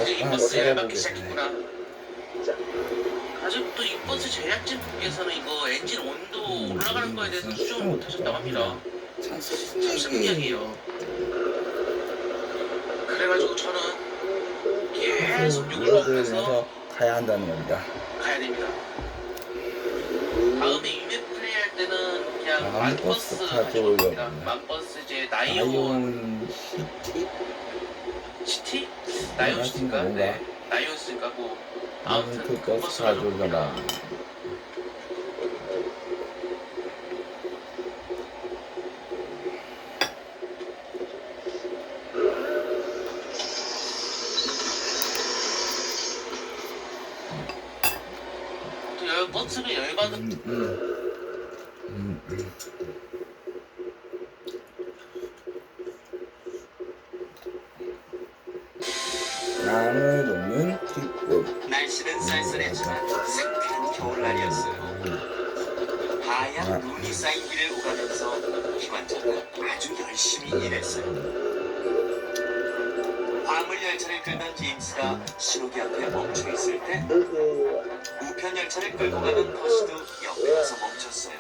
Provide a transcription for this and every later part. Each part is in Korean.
이제 이버스 열받기 시작했구나. 아직도 이버스 제작진 분께서는 이거 엔진 온도 올라가는 거에 대해서 수정을 못하셨다고 합니다. 참 신기하게요. 그래가지고 저는 계속 욕을 먹으면서 가야 한다는 겁니다. 가야 됩니다. 다음에 이맵 플레이할 때는 그냥 만버스 가지고 갑니다. 만버스 이제 나이온 시티? 나이온 시티인가? 네. 나이온 시티인가 뭐 아무튼 그 그 버스 버스 가지고 가져오려나. 갑니다. 또 버스를 열받은 나무 놓는 뒷골. 날씨는 쌀쌀했지만 상쾌한 겨울날이었어요. 하얀 눈이 쌓인 길을 오가면서 기관차는 아주 열심히 일했어요. 화물 열차를 끌던 제임스가 신호기 앞에 멈춰 있을 때 우편 열차를 끌고 가던 퍼시도 옆에 와서 멈췄어요.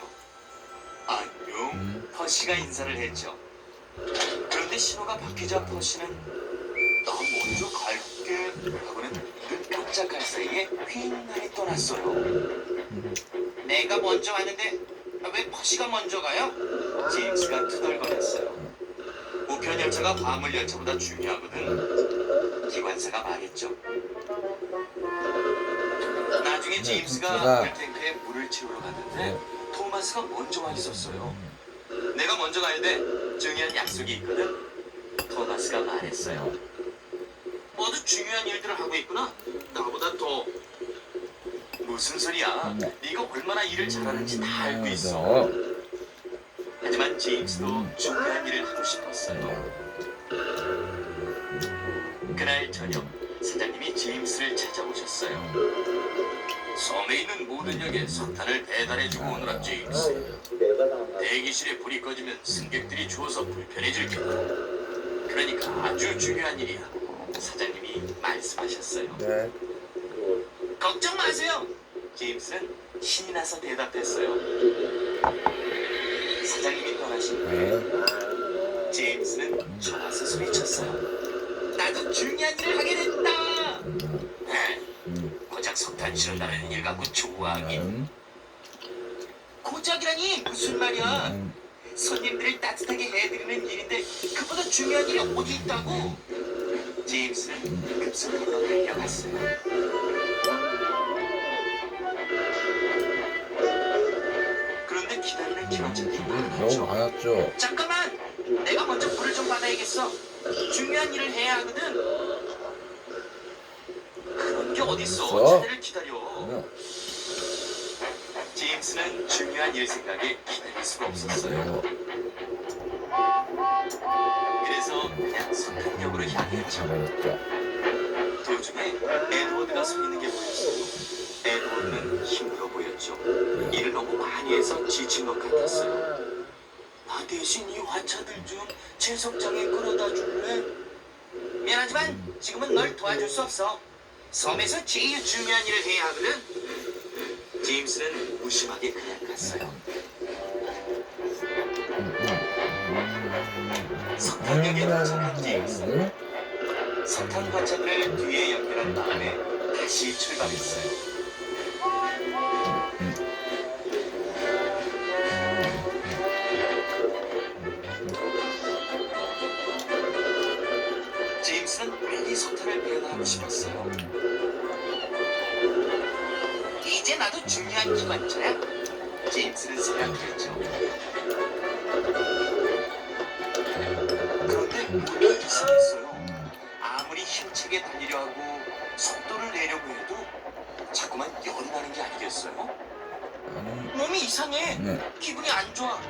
안녕, 퍼시가 인사를 했죠. 그런데 신호가 바뀌자 퍼시는 나 먼저 갈게 하고는 눈 깜짝할 사이에 휙나게 떠났어요. 내가 먼저 왔는데 왜 퍼시가 먼저 가요? 제임스가 투덜거렸어요. 우편 열차가 화물 열차보다 중요하거든. 기관사가 말했죠. 나중에 제임스가 물탱크에 물을 채우러 갔는데 토마스가 먼저 와 있었어요. 내가 먼저 가야 돼. 중요한 약속이 있거든. 토마스가 말했어요. 모두 중요한 일들을 하고 있구나. 나보다 더. 무슨 소리야? 네가 얼마나 일을 잘하는지 다 알고 있어. 하지만 제임스도 중요한 일을 하고 싶었어요. 그날 저녁 사장님이 제임스를 찾아오셨어요. 섬에 있는 모든 역에 석탄을 배달해주고 오너라 제임스. 대기실에 불이 꺼지면 승객들이 추워서 불편해질 거다. 그러니까 아주 중요한 일이야. 사장님이 말씀하셨어요. 네. 걱정 마세요. 제임스는 신이 나서 대답했어요. 사장님이 떠나신 후에 제임스는 좋아서 소리쳤어요. 나도 중요한 일을 하게 됐다. 고작 석탄 실은다는 일 갖고 좋아하긴. 고작이라니 무슨 말이야. 손님들을 따뜻하게 해드리는 일인데 그보다 중요한 일이 어디 있다고. 제임스는 급속도로 달려갔어요. 그런데 기다리는 기관차들이 너무 많았죠. 많았죠. 잠깐만! 내가 먼저 불을 좀 받아야겠어. 중요한 일을 해야 하거든. 그런 게 어딨어. 차들을 기다려. 제임스는 중요한 일 생각에 기다릴 수가 없었어요. 그래서 그냥 석탄역으로 향했죠. 잡아줬죠. 도중에 에드워드가 서 있는 게 보였어요. 에드워드는 힘들어 보였죠. 일을 너무 많이 해서 지친 것 같았어요. 나 대신 이 화차들 좀 채석장에 끌어다 줄래? 미안하지만 지금은 널 도와줄 수 없어. 섬에서 제일 중요한 일을 해야 하거든. 제임스는 무심하게 그냥 갔어요. 석탄역에 도착한 제임스. 석탄 화차들을 뒤에 연결한 다음에 다시 출발했어요. 제임스는 빨리 석탄을 배달하고 싶었어요. 이제 나도 중요한 기관차야. 제임스는 생각했죠. 그런데 뭔가 이상했어요. 아무리 힘차게 달리려 하고 속도를 내려고 해도 자꾸만 열이 나는 게 아니겠어요? 몸이 이상해. 기분이 안 좋아.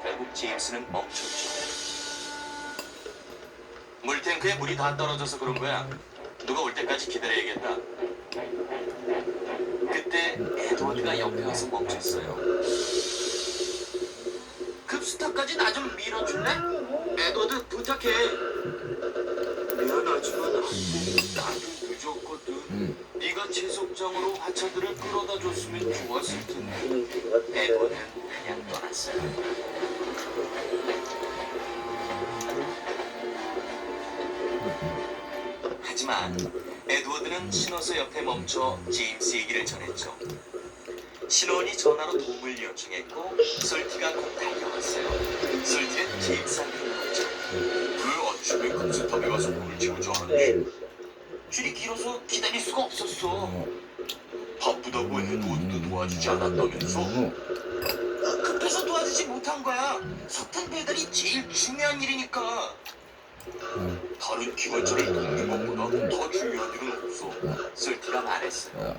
결국 제임스는 멈췄죠. 물탱크에 물이 다 떨어져서 그런 거야. 누가 올 때까지 기다려야겠다. 그때 에드워드가 옆에 와서 멈췄어요. 급스탑까지 나 좀 밀어줄래? 에드워드 부탁해. 나도 늦었거든. 네가 채석장으로 하차들을 끌어다 줬으면 좋았을 텐데. 에드워드는 그냥 떠났어요. 하지만 에드워드는 신호소 옆에 멈춰 제임스 얘기를 전했죠. 신호원이 전화로 도움을 요청했고 솔티가 곧 달려왔어요. 솔티는 제임스한테 물었죠. 그 아침에 금세탑에 가서 뭘 채우지 않았니? 줄이 길어서 기다릴 수가 없었어. 바쁘다고 에드워드도 도와주지 않았다면서? 급해서 도와주지 못한 거야. 석탄 배달이 제일 중요한 일이니까. 다른 기관차를 돕는 것보다 더 중요한 일은 없어. 솔티가 말했어요.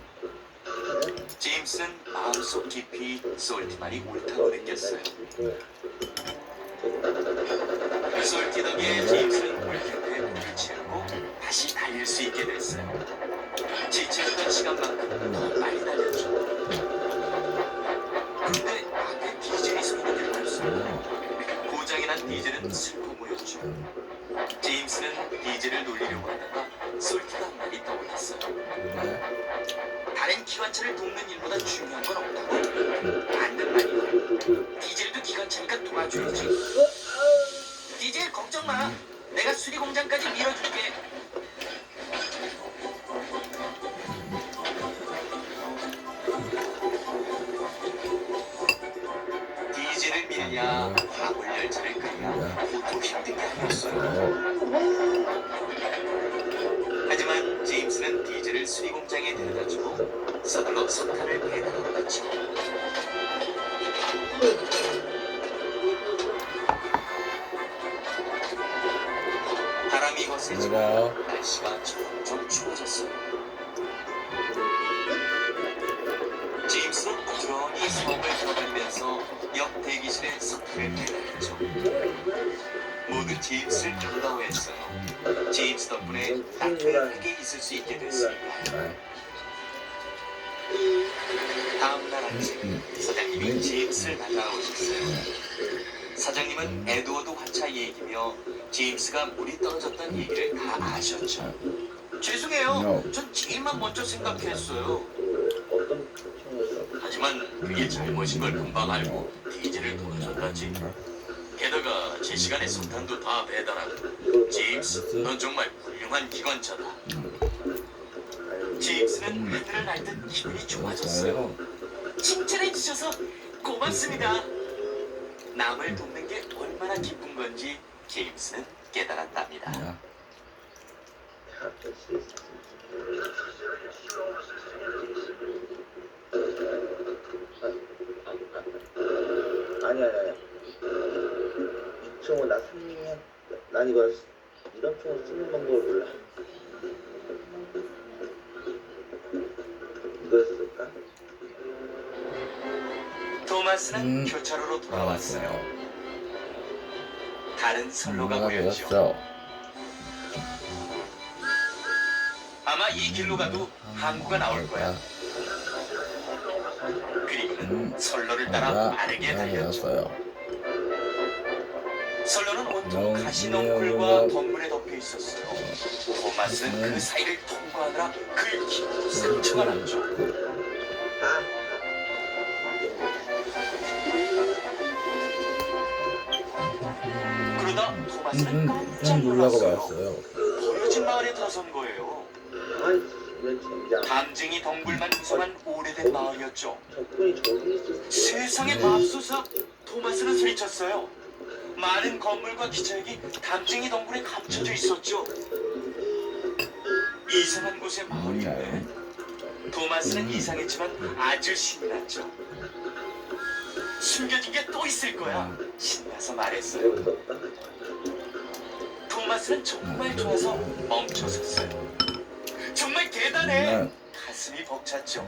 제임스는 마음속 깊이 솔티 말이 옳다고 느꼈어요. 솔티 덕에 제임스는 물탱크에 물을 채우고 다시 달릴 수 있게 됐어요. 지체했던 시간만큼 더 빨리 달렸죠. 근데 앞에 디젤이 소리가 들렸어요. 고장이 난 디젤은 슬퍼 보였죠. 제임스는 디젤을 놀리려고 하다가 솔티가 한 말이 떠올랐어요. 다른 기관차를 돕는 일보다 중요한 건 없다고? 맞는 말이야. 디젤도 기관차니까 도와줘야지. 디젤 걱정 마. 내가 수리 공장까지 밀어줄게. 디젤을 밀냐 화물 열차를 끌냐 보통 힘든 게 아니었어요. 하지만 제임스는 디젤을 수리 공장에 데려다주고 서둘러 석탄을 배달하러 갔죠. 바람이 거세지고 날씨가 점점 추워졌어요. 제임스는 부지런히 섬을 걸어다니면서 옆 대기실에 석탄을 배달했죠. 모두 제임스를 반가워했어요. 제임스 덕분에 따뜻하게 있을 수 있게 됐으니까요. 다음날 아침 사장님이 제임스를 만나러 오셨어요. 사장님은 에드워드 화차 얘기며 제임스가 물이 떨어졌다는 얘기를 다 아셨죠. 죄송해요. 전 제일만 먼저 생각했어요. 하지만 그게 잘못인 걸 금방 알고 디젤을 돌아줬다지. 게다가 제 시간에 석탄도 다 배달하고. 제임스, 넌 정말 훌륭한 기관차다. 제임스는 그들을 알 듯 기분이 좋아졌어요. 칭찬해 주셔서 고맙습니다. 남을 돕는 게 얼마나 기쁜 건지 제임스는 깨달았답니다. 아니. 이 총은 난 이거 이런 총을 쓰는 방법을 몰라. 이거였을까? 토마스는 교차로로 돌아왔어요. 다른 선로가 보였죠. 아마 이 길로 가도 항구가 나올 거야. 그리고는 선로를 따라 빠르게 달렸죠. 선로는 온통 가시넝쿨과 덤불에 덮여 있었어요. 토마스는 그 사이를 통과하느라 긁히고 상처가 났죠. 그러다 토마스는 깜짝 놀랐어요. 버려진 마을에 들어선 거예요. 담쟁이 덩굴만 구성한 오래된 마을이었죠. 세상에 맙소사! 토마스는 소리쳤어요. 많은 건물과 기차역이 담쟁이 덩굴에 감춰져 있었죠. 이상한 곳에 마을이 있네. 토마스는 이상했지만 아주 신이 났죠. 숨겨진 게 또 있을 거야. 신나서 말했어요. 토마스는 정말 좋아서 멈춰섰어요. 정말 대단해. 가슴이 벅찼죠.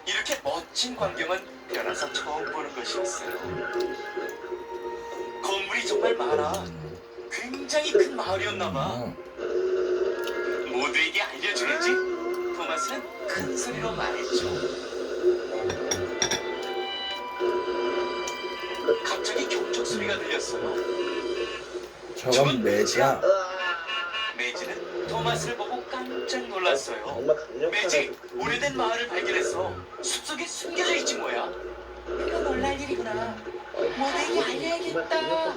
이렇게 멋진 광경은 태어나서 처음 보는 것이었어요. 건물이 정말 많아. 굉장히 큰 마을이었나 봐. 모두에게 알려주겠지? 토마스는 큰 소리로 말했죠. 갑자기 경적 소리가 들렸어요. 저건 매지야. 매지는 토마스 토마스를 보고 깜짝 놀랐어요. 정말 강력한 매직, 오래된 마을을 발견했어. 숲속에 숨겨져 있지 뭐야. 이거 놀랄 일이구나. 모두에게 알려야겠다.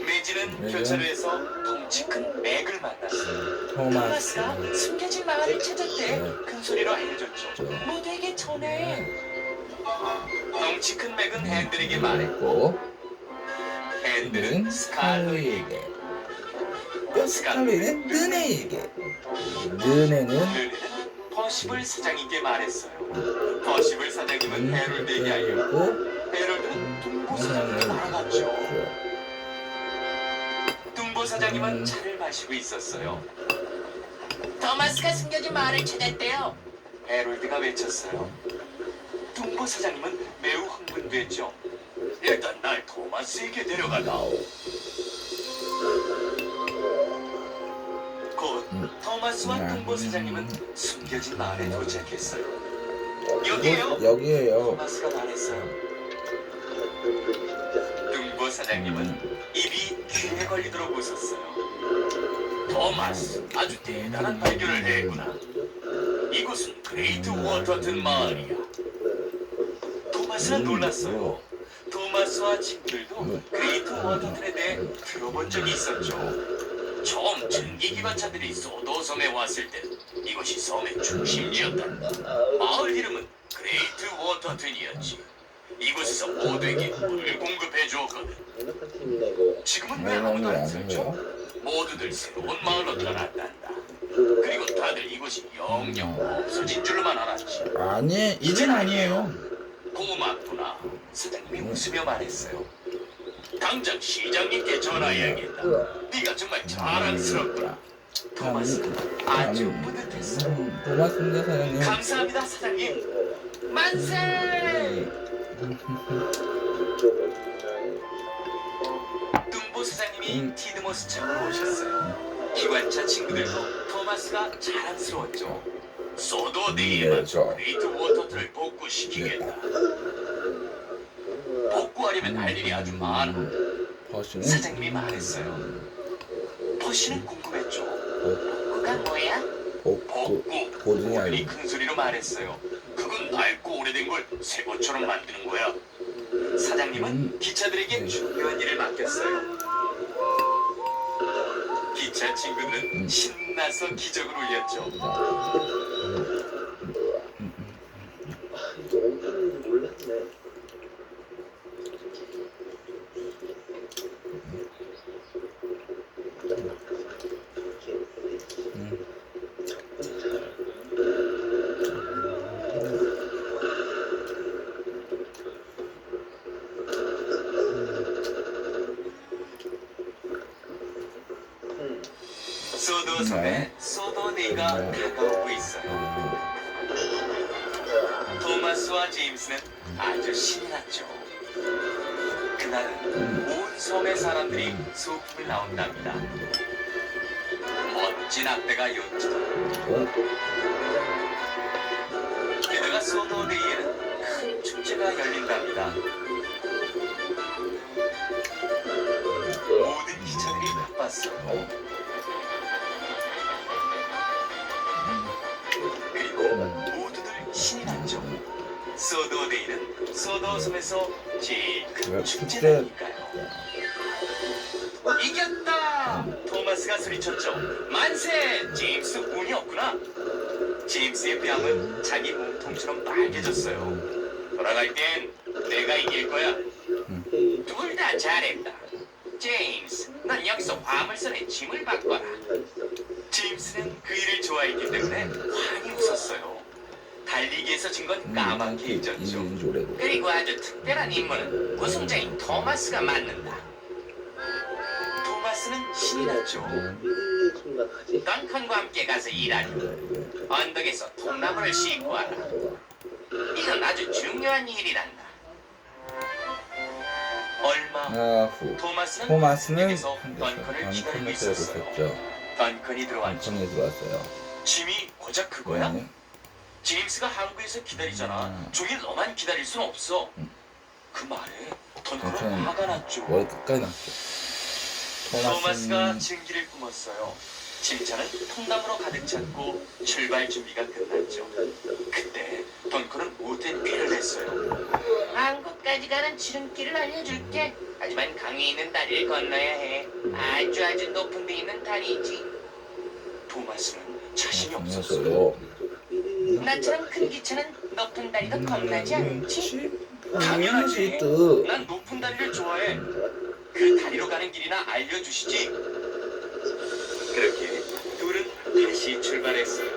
매지는 교차로에서 덩치 큰 맥을 만났어. 토마스가 숨겨진 마을을 찾았대. 큰 소리로 알려줬죠. 모두에게 전해. 덩치 큰 맥은 헨들에게 말했고, 헨들은 스칼로이에게, 스칼로이는 느네에게, 느네는 르르는 퍼시블 사장님께 말했어요. 퍼시블 사장님은 헤롤드에게 알렸고, 헤롤드는 둥보 사장님께 알아갔죠. 둥보 사장님은 차를 마시고 있었어요. 토마스가 숨겨진 마을을 찾았대요. 헤롤드가 외쳤어요. 둥보 사장님은 매우 흥분됐죠. 일단 날 토마스에게 데려가다오. 곧 토마스와 둥보 사장님은 숨겨진 마을에 도착했어요. 여기에요. 여기에요. 토마스가 말했어요. 둥보 사장님은 입이 귀에 걸리도록 웃었어요. 토마스, 아주 대단한 발견을 했구나. 이곳은 그레이트 워터튼 마을이야. 토마스는 놀랐어요. 토마스와 친구들도 그레이트 워터튼에 대해 들어본 적이 있었죠. 처음 증기기관차들이 소도섬에 왔을 때 이곳이 섬의 중심지였단다. 마을 이름은 그레이트 워터튼이었지. 이곳에서 모두에게 물을 공급해 주었거든. 강력한 팀이네 이거. 지금은 왜 아무도 안 살죠? 모두들 새로운 마을로 떠났단다. 그리고 다들 이곳이 영영 없어진 줄로만 알았지. 아니, 이젠 아니에요. 고맙구나. 사장님이 웃으며 말했어요. 당장 시장님께 전화해야겠다. 네가 정말 자랑스럽구나. 토마스 아주 뿌듯했어. 고맙습니다, 사장님. 감사합니다, 사장님. 만세! 뚱보 사장님이 티드모스 차로 오셨어요. 기관차 친구들도 토마스가 자랑스러웠죠. 소도데이에만 그레이트 워터트를 복구시키겠다. 복구하려면 할 일이 아주 많아. 버스는 사장님이 말했어요. 퍼시는 궁금했죠. 복구가 뭐야? 복구. 고등이 그들이 아니고 큰 소리로 말했어요. 그건 낡고 오래된 걸 새 것처럼 만드는 거야. 사장님은 기차들에게 중요한 일을 맡겼어요. 기차 친구들은 신나서 기적을 울렸죠. 이거 엄청 놀랐네. 소도섬에 소도데이가 다가오고 있어요. 토마스와 제임스는 아주 신이 났죠. 그날은 온 섬의 사람들이 소풍을 나온답니다. 멋진 악대가 연주다. 게다가 소도데이에는 큰 축제가 열린답니다. 모든 기차들이 바빴어요. 그리고 모두들 신이 났죠. 소도데이는 소도섬에서 제일 큰 축제라니까요. 이겼다! 토마스가 소리쳤죠. 만세! 제임스 운이 없구나. 제임스의 뺨은 자기 몸통처럼 빨개졌어요. 돌아갈 땐 내가 이길 거야. 둘 다 잘했다. 제임스, 넌 여기서 화물선에 짐을 바꿔라. 제임스는 그 일을 좋아했기 때문에 환히 웃었어요. 달리기에서 진 건 까맣게 잊었죠. 그리고 아주 특별한 임무는 우승자인 토마스가 맡는다. 토마스는 신이 났죠. 던컨과 함께 가서 일하리. 언덕에서 통나무를 싣고 와라. 이건 아주 중요한 일이란다. 얼마 후 토마스는 토마스는 여기서 던컨을 기다리고 있었어요. 있었죠. 던컨이 들어왔죠. 던컨에 들어왔어요. 짐이 고작 그거야? 네. 제임스가 한국에서 기다리잖아. 종일 너만 기다릴 순 없어. 그 말에 던컨은 던컨은 화가 났죠. 머리 끝까지 났죠. 토마스가 증기를 뿜었어요. 짐차는 통나무로 가득 찼고 출발 준비가 끝났죠. 그때 덩컨은 못된 꾀를 냈어요. 한국까지 가는 지름길을 알려줄게. 하지만 강에 있는 다리를 건너야 해. 아주 높은 데 있는 다리지. 토마스는 자신이 없었어요. 당연하죠. 나처럼 큰 기차는 높은 다리도 겁나지 않지? 당연하지. 또 난 높은 다리를 좋아해. 그 다리로 가는 길이나 알려주시지. 그렇게 둘은 다시 출발했어요.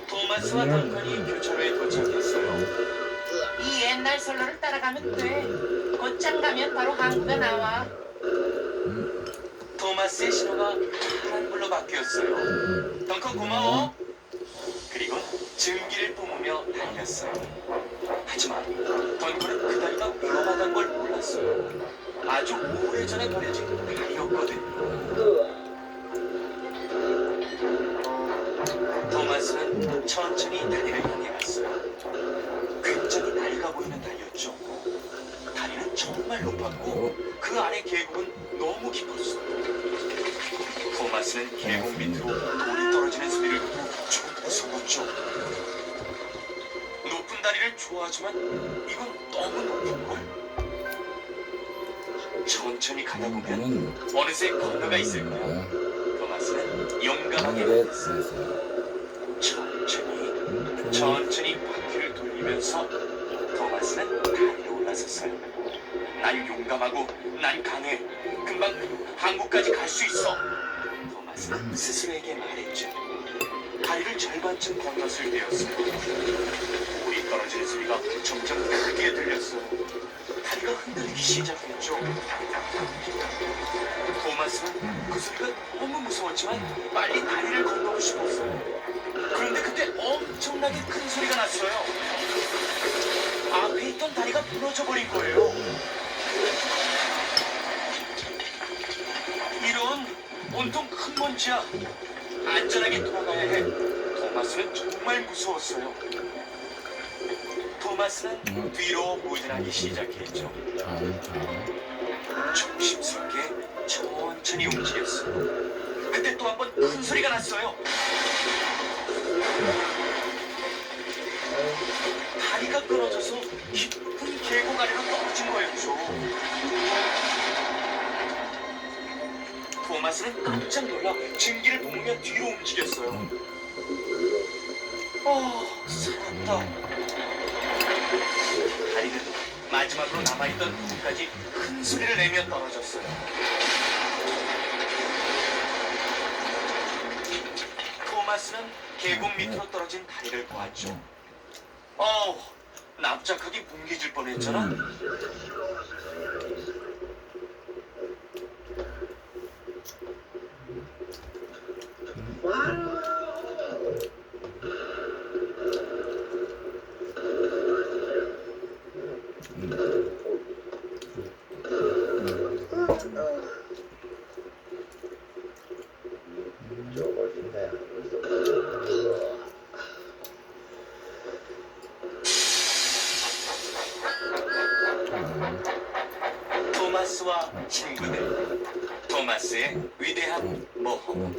토마스와 덩컨이 교차로에 도착했어요. 이 옛날 선로를 따라가면 돼. 곧장 가면 바로 항구가 나와. 토마스의 신호가 파란불로 바뀌었어요. 덩컨 고마워. 그리고 증기를 뿜으며 달렸어요. 하지만 덩컨은 그 다리가 위험하다는 걸 몰랐어요. 아주 오래전에 버려진 다리였거든요. 토마스는 천천히 다리를 향해 갔어요. 굉장히 낡아 보이는 다리였죠. 다리는 정말 높았고 그 아래 계곡은 너무 깊었어요. 토마스는 계곡 밑으로 돌이 떨어지는 소리를 듣고 좀 무서웠죠. 높은 다리를 좋아하지만 이건 너무 높은걸? 천천히 가다 보면 어느새 건너가 있을 거야. 토마스는 용감하게 천천히 바퀴를 돌리면서 토마스는 다리로 올라섰어요. 난 용감하고 난 강해. 금방 한국까지 갈 수 있어. 토마스는 스스로에게 말했죠. 다리를 절반쯤 건넜을 때였어요. 돌이 떨어지는 소리가 점점 크게 들렸어요. 다리가 흔들리기 시작했죠. 토마스는 그 소리가 너무 무서웠지만 빨리 다리를 건너고 싶었어요. 그런데 그때 엄청나게 큰 소리가 났어요. 앞에 있던 다리가 무너져 버린 거예요. 이런 온통 큰 먼지야. 안전하게 돌아가야 해. 토마스는 정말 무서웠어요. 토마스는 뒤로 무진하기 시작했죠. 조심스럽게 천천히 움직였어요. 그때 또 한 번 큰 소리가 났어요. 다리가 끊어져서 깊은 계곡 아래로 떨어진 거였죠. 토마스는 깜짝 놀라 증기를 뿜으며 뒤로 움직였어요. 살았다. 다리는 마지막으로 남아있던 부분까지 큰 소리를 내며 떨어졌어요. 토마스는 계곡 밑으로 떨어진 다리를 보았죠. 납작하게 뭉개질 뻔했잖아. 토마스와 친구들. 토마스의 위대한 모험.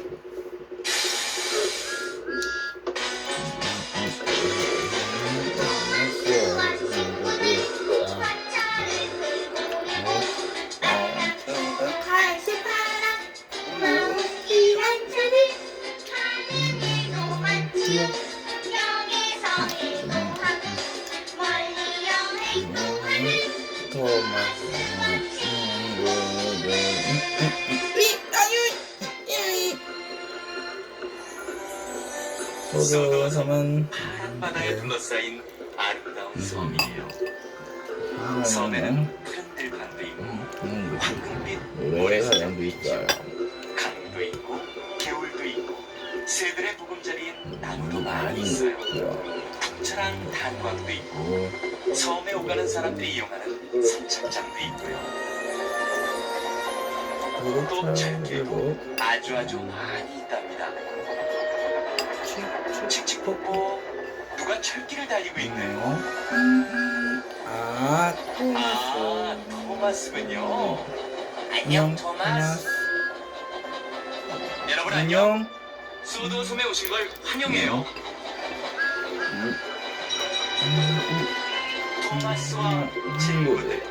소도섬은 파란 바다에 둘러싸인 아름다운 섬이에요. 섬에는 푸른 들판도 있고 황금빛 모래사장도 있어요. 강도 있고 개울도 있고 새들의 보금자리인 나무도 많이 있어요. 풍철한 탄광도 있고 섬에 오가는 사람들이 이용하는 선착장도 있고요. 또 철길도 아주 많이 있답니다. 칙칙폭폭 누가 철길을 달리고 있네요. 토마스. 토마스군요. 안녕 토마스. 여러분 안녕. 안녕. 소도섬에 오신 걸 환영해요. 토마스와 친구들.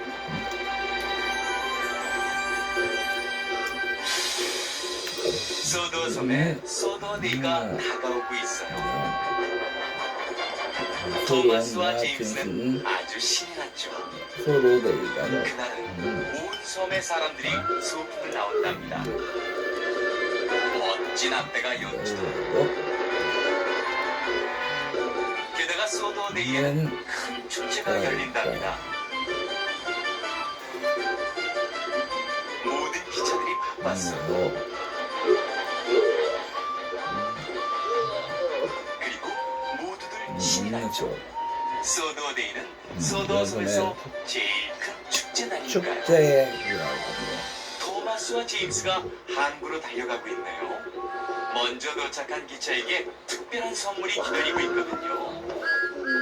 소도섬에 소도데이가 다가오고 있어요. 토마스와 제임스는 아주 신이 났죠. 소도데이가 그날은 온 섬의 사람들이 소풍을 나온답니다. 멋진 앞배가 연주도. 게다가 소도데이에는 큰 축제가 열린답니다. 모든 기차들이 바빴어요. 그리고 모두들 신이 났죠. 소도데이는 소도섬에서 제일 큰 축제 날인가요? 축제라고. 토마스와 제임스가 항구로 달려가고 있네요. 먼저 도착한 기차에게 특별한 선물이 기다리고 있거든요.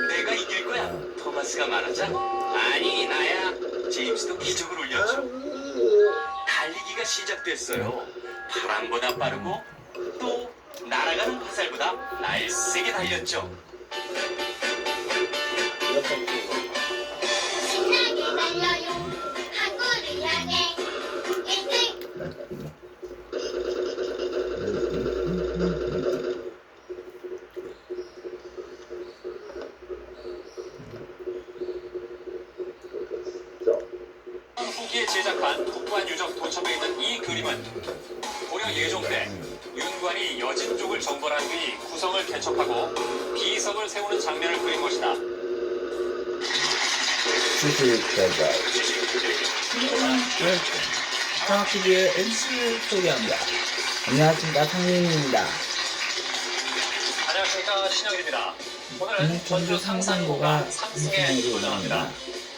내가 이길 거야, 토마스가 말하자. 아니, 나야. 제임스도 기적을 올렸죠. 달리기가 시작됐어요. 바람보다 빠르고 또 날아가는 화살보다 날쌔게 달렸죠. 신나게 달려요 항구를 향해 인생 후기에 제작한 북한 유적 도첩에 있는 이 그림은 고려 예종 때 윤관이 여진 쪽을 정벌한 뒤 구성을 개척하고 비석을 세우는 장면을 그린 것이다. 주식대가 정확히게 NC를 소개합니다. 안녕하십니까, 상민입니다. 안녕하십니까, 신영일입니다. 오늘은 전주 상상고가 3승에 도전합니다.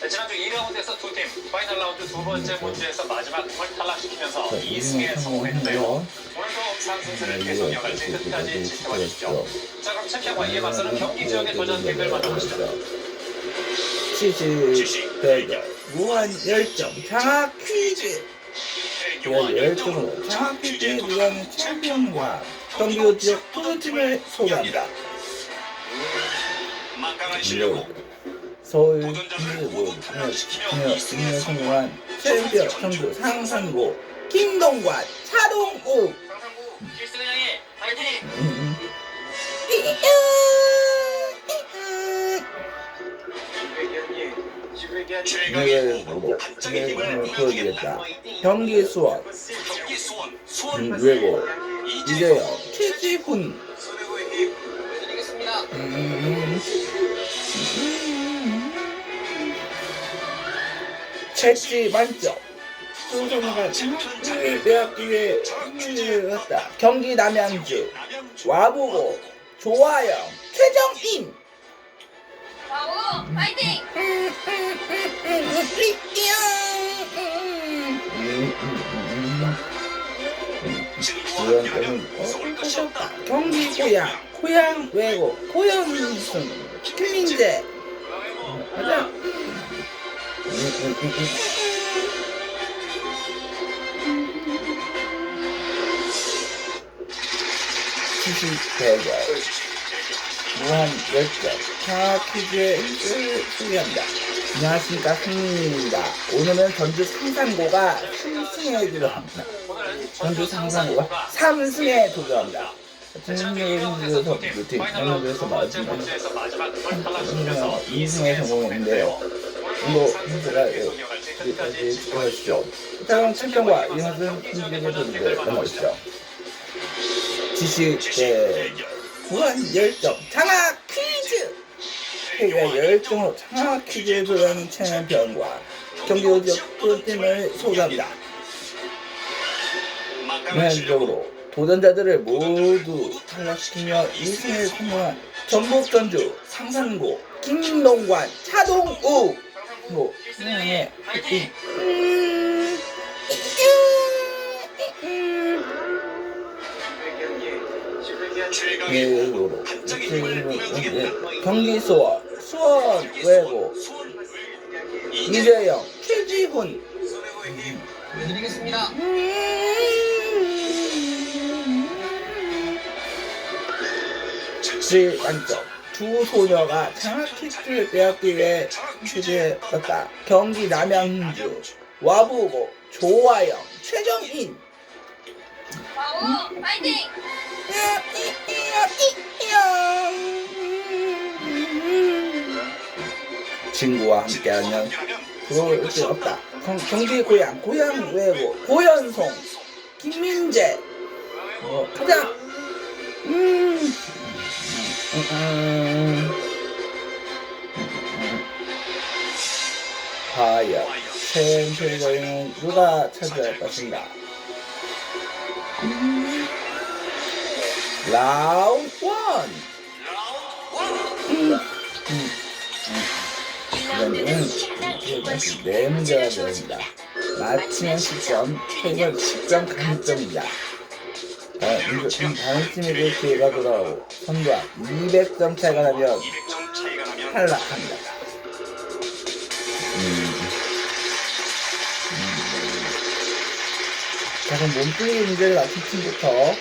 지난주 2라운드에서 두 팀, 파이널 라운드 두 번째 문제에서 마지막 팀을 탈락시키면서 2승에 성공했는데요. 오늘도 상승세를 계속 이어갈지 끝까지 지켜봐주십시오. 자, 그럼 챔피언과 이에 맞서는 경기 지역의 도전팀들 만나보시죠. 치즈 대결 무한 열정 장학 퀴즈. 무한 열정으로 장학 퀴즈에 누가는 챔피언과 경기 지역 도전팀을 소개합니다. 막강한 실력으로 서울 중부고 승리에 성공한 챔피언 전주 상산고 김동관 차동우. 상상고 필승을 향해 파이팅! 최강의 반짝이 힘을 보여주겠다. 경기 수원 경기 수원 그리고 이재영 최지훈. 손해고의 힘 드리겠습니다. 채지 만점. 소송가 대학교에 왔다. 경기 남양주 와보고 조아영 최정인. 와우 파이팅 친구와 함께하면 서울 것이 없다. 경기 고향 외고 고영순 김민재. 가자. 시식 대결 무한 열정 장학 퀴즈의 1등을 소개합니다. 안녕하십니까, 승민입니다. 오늘은 전주 상산고가 3승에 들어갑니다. 전주 상산고가 3승에 도전합니다. 전주에서 루틴 전주에서 마지막 2승에 성공했는데요. 이거 문제가 여기까지 지켜보시죠. 다음 챔피언과 이것은 승리의 분들 넘어가시죠. 지식 대결 무한 열정 장학 퀴즈. 세계 열정으로 장학 퀴즈에 도전하는 챔피언과 경기 지역 도전팀을 소개합니다. 면적으로 도전자들을 모두 탈락시키며 2승에 성공한 전북 전주 상산고 김동관 차동우. 승리의 파이팅. 예로 경기 수원 외고 이재영 최지훈. 파워의 힘 보여드리겠습니다. 즉시 만점. 두 소녀가 장학퀴즈를 빼앗기 위해 퀴즈에 떴다. 경기 남양주 와보고 조화영 최정인. 바오 파이팅. 친구와 함께하면 부러울 수 없다. 경기 고향 외고 고연송 김민재 가자. 과연 챔피언은 누가 차지할 것인가? 라운드 1. 이거는 네 문제가 되어있습니다. 맞히는 시점, 최근 10점 감점이다. 다른 팀에게 기회가 돌아오고 선두와 200점 차이가 나면 200점 차이가 나면 탈락합니다. 자, 그럼 몸풀기 문제를 맞힌 팀부터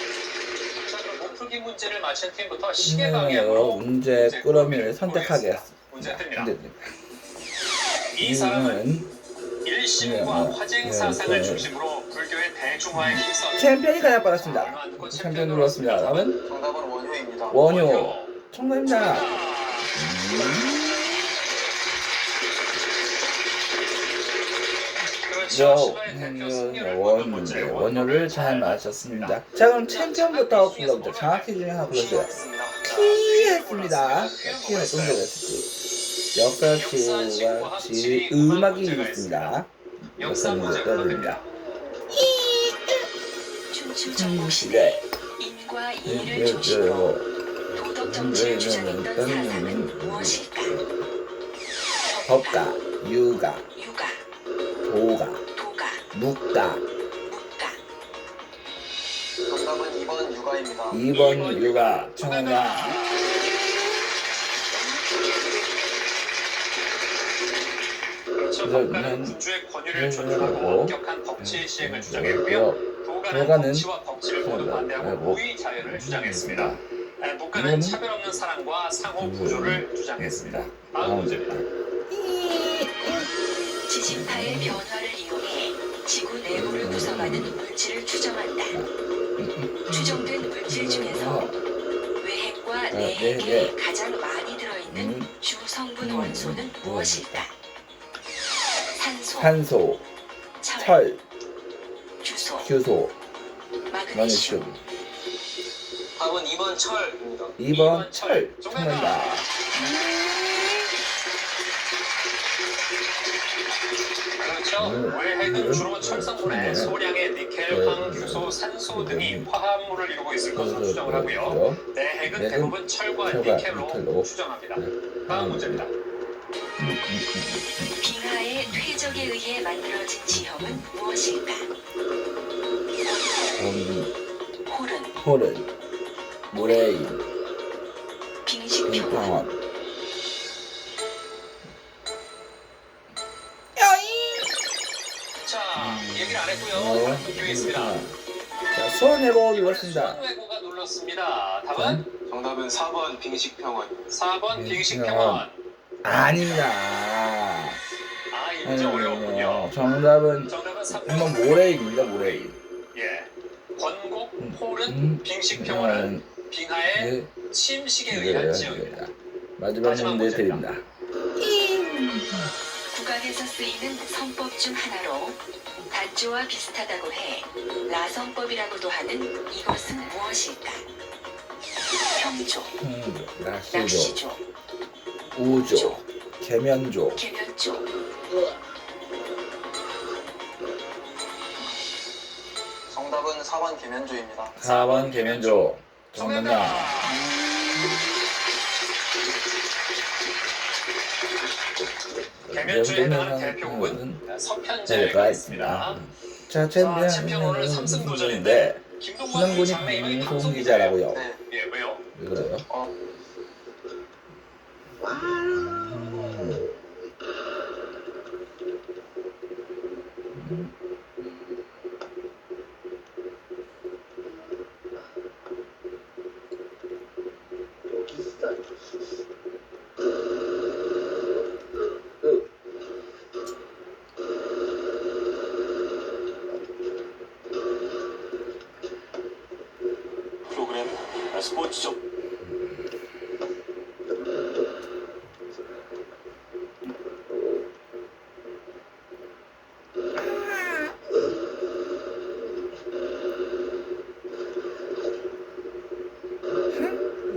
자, 그럼 몸풀기 문제를 맞힌 팀부터 시계 방향으로 문제 꾸러미를 선택하겠습니다. 문제 뜹니다. 이 사람은 일신과 화쟁 사상을 중심으로 불교의 대중화에 힘써 챔피언이 가장 빨랐습니다. 챔피언 눌렀습니다. 다음은 정답은 원효입니다. 원효 정답입니다. 그렇죠. 원효를 잘 맞췄습니다. 자, 그럼 챔피언부터 불러보죠. 장학퀴 중에 하나 불러주세요. 키했습니다. 키는 어떤 걸 했을지. 역사 같이 음악이 있습니다. 역사 문제 떠듭니다. 춘추 전국시대 인과 이의를 중심으로 도덕 정치를 주장했던 사상은 무엇일까? 법가, 유가, 유가, 도가, 도가, 묵가. 묵가. 정답은 2번 육아입니다. 2번 유가 청원가. 그렇죠. 법가는 군주의 권위를 존중하고 엄격한 법치 시행을 주장했고요. 도가는 법치와 법치를 모두 반대하고 우위 자유를 주장했습니다. 묵가는 차별 없는 사랑과 상호 구조를 주장했습니다. 다음 문제입니다. 지진파의 변화를 이용해 지구 내부를 구성하는 물질을 추정한다. 추정된 물질 중에서 외핵과 내핵에 가장 많이 들어있는 주 성분 원소는 무엇일까? 산소, 철, 규소, 규소, 마그네슘. 마그네슘. 답은 2번 철입니다. 2번 철 청원가. 그렇죠. 외핵은 주로 철성분에 소량의 니켈, 황, 규소, 산소 등이 화합물을 이루고 있을 것으로 추정을 하고요. 내핵은 대부분 철과 니켈로 추정합니다. 다음 문제입니다. 빙하의 퇴적에 의해 만들어진 지형은 무엇일까? 홀은, 홀은, 모래인, 빙식평원, 평원. 자, 얘기를 안 했고요. 발표하겠습니다. 자, 수원해보 눌렀습니다. 수원외고가 눌렀습니다. 답은? 정답은 4번 빙식평원. 4번 빙식평원. 아닙니다. 아, 이 문제 어려웠군요. 정답은 정답은 3번. 한번 모래입니다. 모래인. 예. 권곡, 홀은, 빙식평원은 빙하의 침식에 의한 지역입니다. 마지막 문제 드립니다. 국악에서 쓰이는 성법 중 하나로 단조와 비슷하다고 해 라성법이라고도 하는 이것은 무엇일까? 평조, 낚시조, 낚시조, 우조, 계면조. 계면조. 정답은 4번 계면조입니다. 4번 계면조. 정답입니다. 계면조에 해당하는 대표곡은 서편제가 있습니다. 자, 챔피언은 삼성전인데 신흥군이 방송 기자라고요. 네. 예, 왜요? 왜 그래요? 여기 있어. 프로그램 스포츠적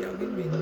여기 메뉴.